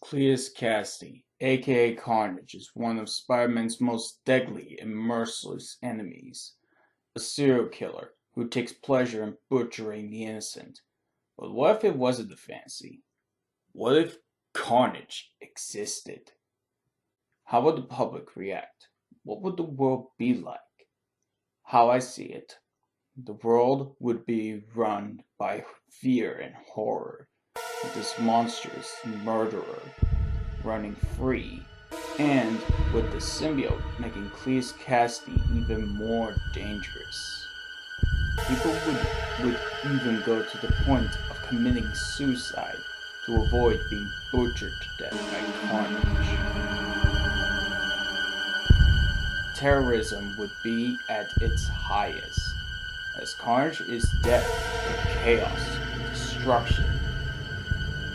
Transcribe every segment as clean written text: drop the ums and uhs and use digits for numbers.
Cleus Cassidy, aka Carnage, is one of Spider-Man's most deadly and merciless enemies, a serial killer who takes pleasure in butchering the innocent. But what if it wasn't a fantasy? What if Carnage existed? How would the public react? What would the world be like? How I see it, the world would be run by fear and horror, with this monstrous murderer running free, and with the symbiote making Cleus Cassidy even more dangerous. People would even go to the point of committing suicide to avoid being butchered to death by Carnage. Terrorism would be at its highest, as Carnage is death, chaos, destruction.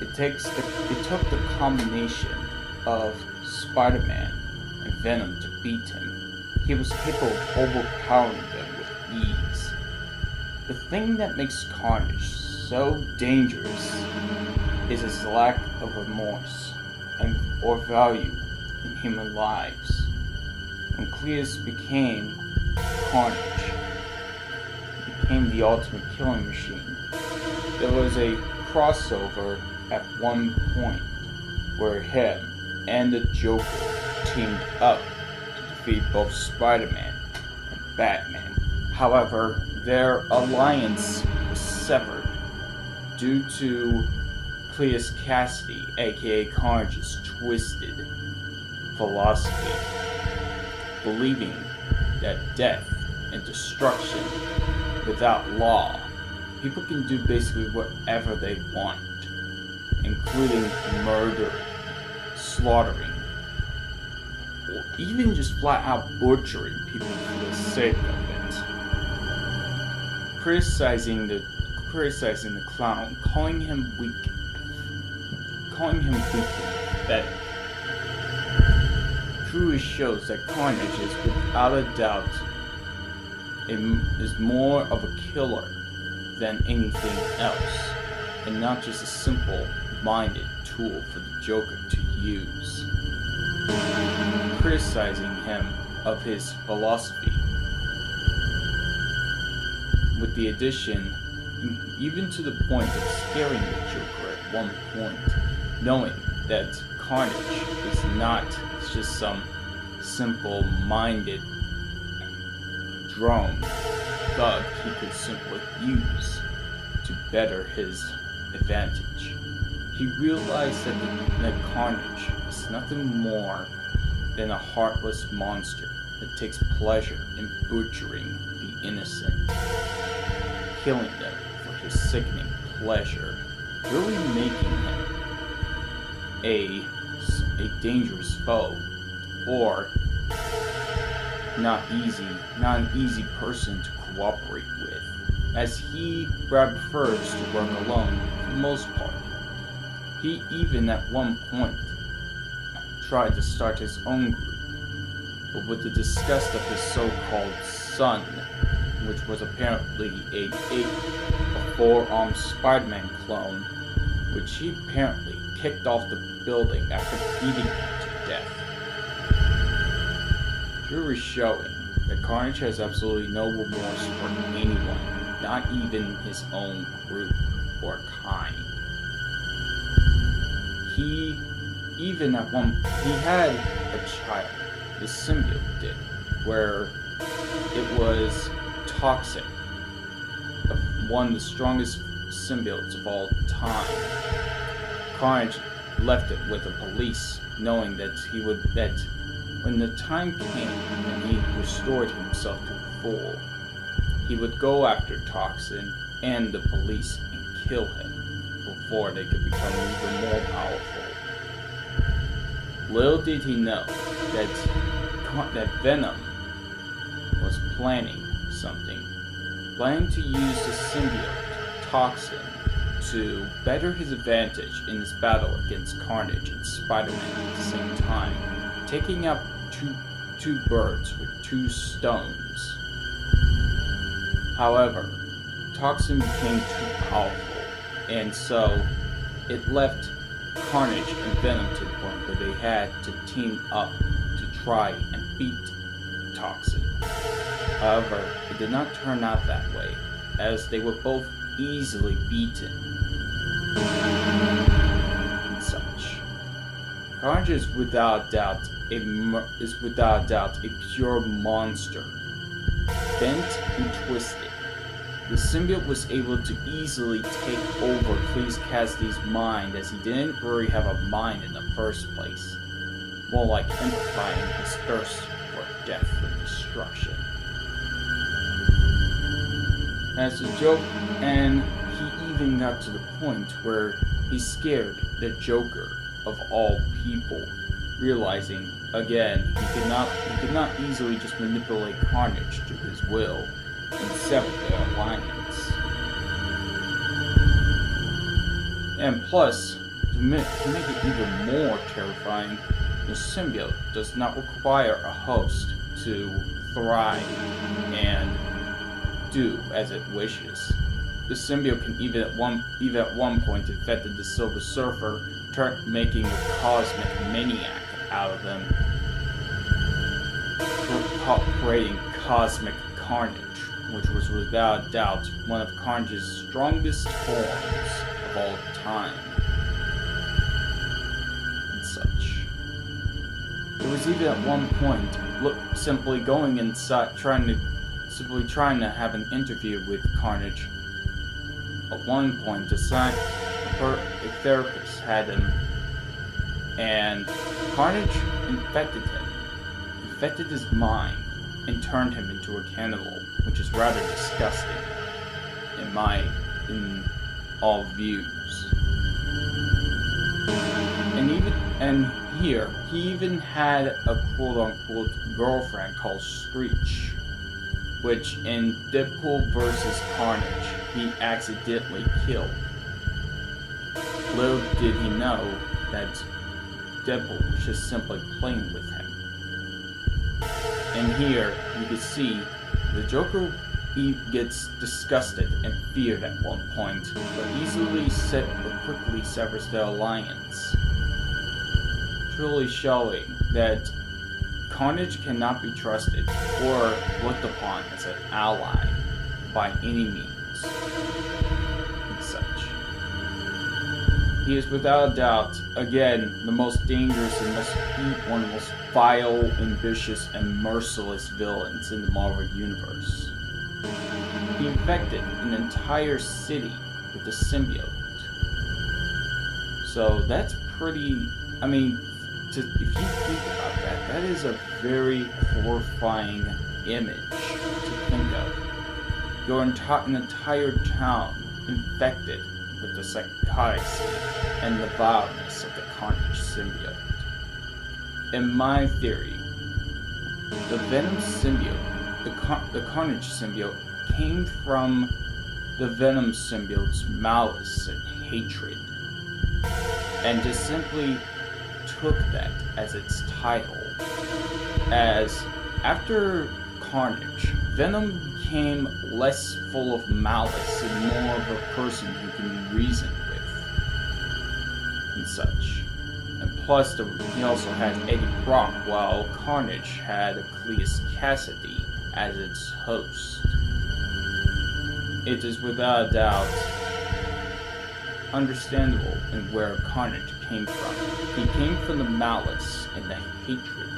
It took the combination of Spider-Man and Venom to beat him. He was capable of overpowering them with ease. The thing that makes Carnage so dangerous is his lack of remorse or value in human lives. When Cleus became Carnage, he became the ultimate killing machine. There was a crossover at one point where him and the Joker teamed up to defeat both Spider-Man and Batman. However, their alliance was severed due to Cleus Cassidy, aka Carnage's twisted philosophy, believing that death and destruction without law, people can do basically whatever they want, including murdering, slaughtering, or even just flat out butchering people for the sake of it. Criticizing the clown, calling him weak, that truly shows that Carnage is without a doubt is more of a killer than anything else, and not just a simple-minded tool for the Joker to use. Criticizing him of his philosophy, with the addition, even to the point of scaring the Joker at one point, knowing that Carnage is not just some simple-minded drone thug he could simply use to better his advantage. He realized that Carnage is nothing more than a heartless monster that takes pleasure in butchering the innocent, killing them for his sickening pleasure, really making him a dangerous foe, or not an easy person to cooperate with, as he prefers to work alone for the most part. He even at one point tried to start his own group, but with the disgust of his so-called son, which was apparently a four-armed Spider-Man clone, which he apparently kicked off the building after beating him to death. Truly showing that Carnage has absolutely no remorse for anyone, not even his own group or kind. He had a child, the symbiote did, where it was toxic, one of the strongest symbiotes of all time. Carnage left it with the police, knowing that when the time came and he restored himself to full, he would go after Toxin and the police and kill him before they could become even more powerful. Little did he know that Venom was planning to use the symbiote Toxin to better his advantage in his battle against Carnage and Spider-Man at the same time, taking out two birds with two stones. However, Toxin became too powerful, and so it left Carnage and Venom to the point where they had to team up to try and beat Toxin. However, it did not turn out that way, as they were both easily beaten and such. Carnage is without doubt a pure monster, bent and twisted. The symbiote was able to easily take over Cleese Cassidy's mind, as he didn't really have a mind in the first place, more like amplifying his thirst for death and destruction. As a joke, and he even got to the point where he scared the Joker of all people, realizing again he could not easily just manipulate Carnage to his will and sever their alliance. And plus, to make it even more terrifying, the symbiote does not require a host to thrive and do as it wishes. The symbiote can even at one point infected the Silver Surfer, making a cosmic maniac out of them, creating cosmic carnage, which was without doubt one of Carnage's strongest forms of all time, and such. There was even at one point simply going inside, trying to have an interview with Carnage. At one point, a therapist had him, and Carnage infected his mind, and turned him into a cannibal, which is rather disgusting in all views. And here, he even had a quote-unquote girlfriend called Screech, which in Deadpool vs. Carnage, he accidentally killed. Little did he know that Deadpool was just simply playing with him. And here, you can see the Joker gets disgusted and feared at one point, but quickly severs the alliance, truly showing that Carnage cannot be trusted or looked upon as an ally by any means, and such. He is without a doubt, again, the most dangerous and one of the most vile, ambitious, and merciless villains in the Marvel Universe. He infected an entire city with the symbiote. So that's pretty, if you think about that, that is a very horrifying image to think of. An entire town infected with the psychosis and the vileness of the Carnage symbiote. In my theory, the Venom symbiote, the Carnage symbiote, came from the Venom symbiote's malice and hatred, and just simply took that as its title. As after Carnage, Venom became less full of malice and more of a person who can be reasoned with, and such. And plus, he also had Eddie Brock, while Carnage had Cleese Cassidy as its host. It is without a doubt understandable in where Carnage came from. He came from the malice and the hatred,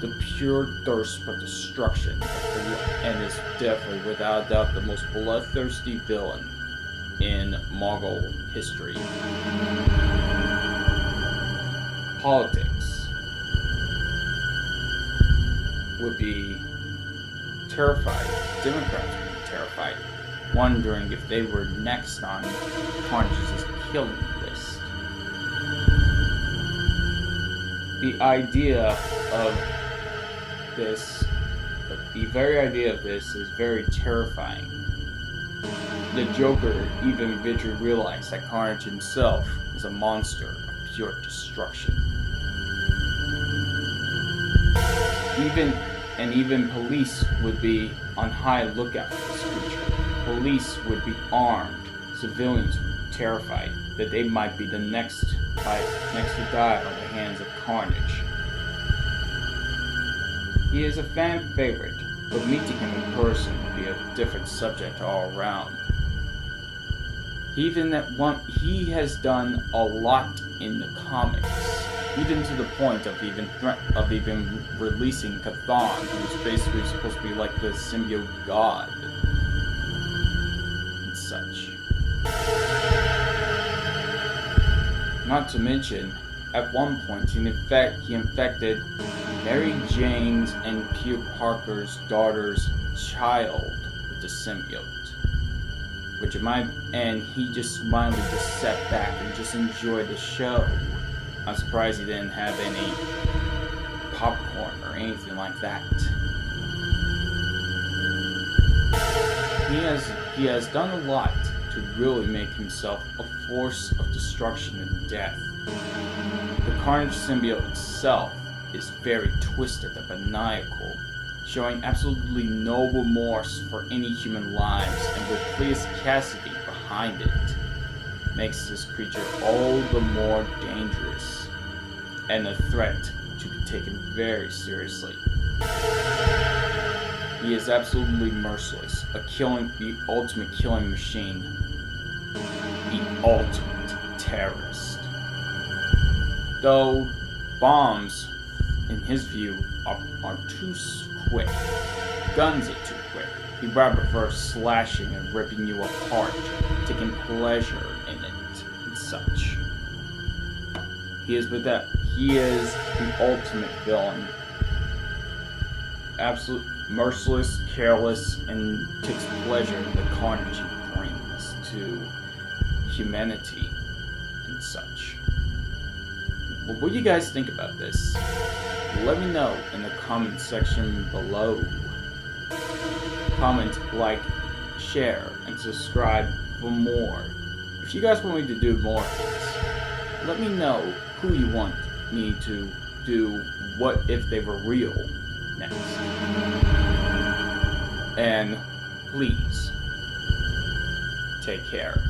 the pure thirst for destruction, and is definitely without a doubt the most bloodthirsty villain in Marvel history. Politics would be terrified. Democrats would be terrified, wondering if they were next on Carnage's killing list. The very idea of this is very terrifying. The Joker even eventually realized that Carnage himself is a monster of pure destruction. Even police would be on high lookout for this creature. Police would be armed, civilians would be terrified, that they might be the next to die by the hands of Carnage. He is a fan favorite, but meeting him in person will be a different subject all around. He has done a lot in the comics, even to the point of even releasing Cthon, who's basically supposed to be like the symbiote god and such. Not to mention, at one point, he infected Mary Jane's and Peter Parker's daughter's child with the symbiote. And he just mildly just sat back and just enjoyed the show. I'm surprised he didn't have any popcorn or anything like that. He has done a lot to really make himself a force of destruction and death. The Carnage symbiote itself is very twisted and maniacal, showing absolutely no remorse for any human lives, and with Cleus Cassidy behind it, makes this creature all the more dangerous and a threat to be taken very seriously. He is absolutely merciless, the ultimate killing machine, the ultimate terrorist. Though bombs, in his view, are too quick. Guns are too quick. He rather prefers slashing and ripping you apart, taking pleasure in it, and such. He is the ultimate villain. Absolute merciless, careless, and takes pleasure in the carnage he brings to humanity and such. Well, what do you guys think about this? Let me know in the comment section below. Comment, like, share, and subscribe for more. If you guys want me to do more of this, let me know who you want me to do What If They Were Real next. And please, take care.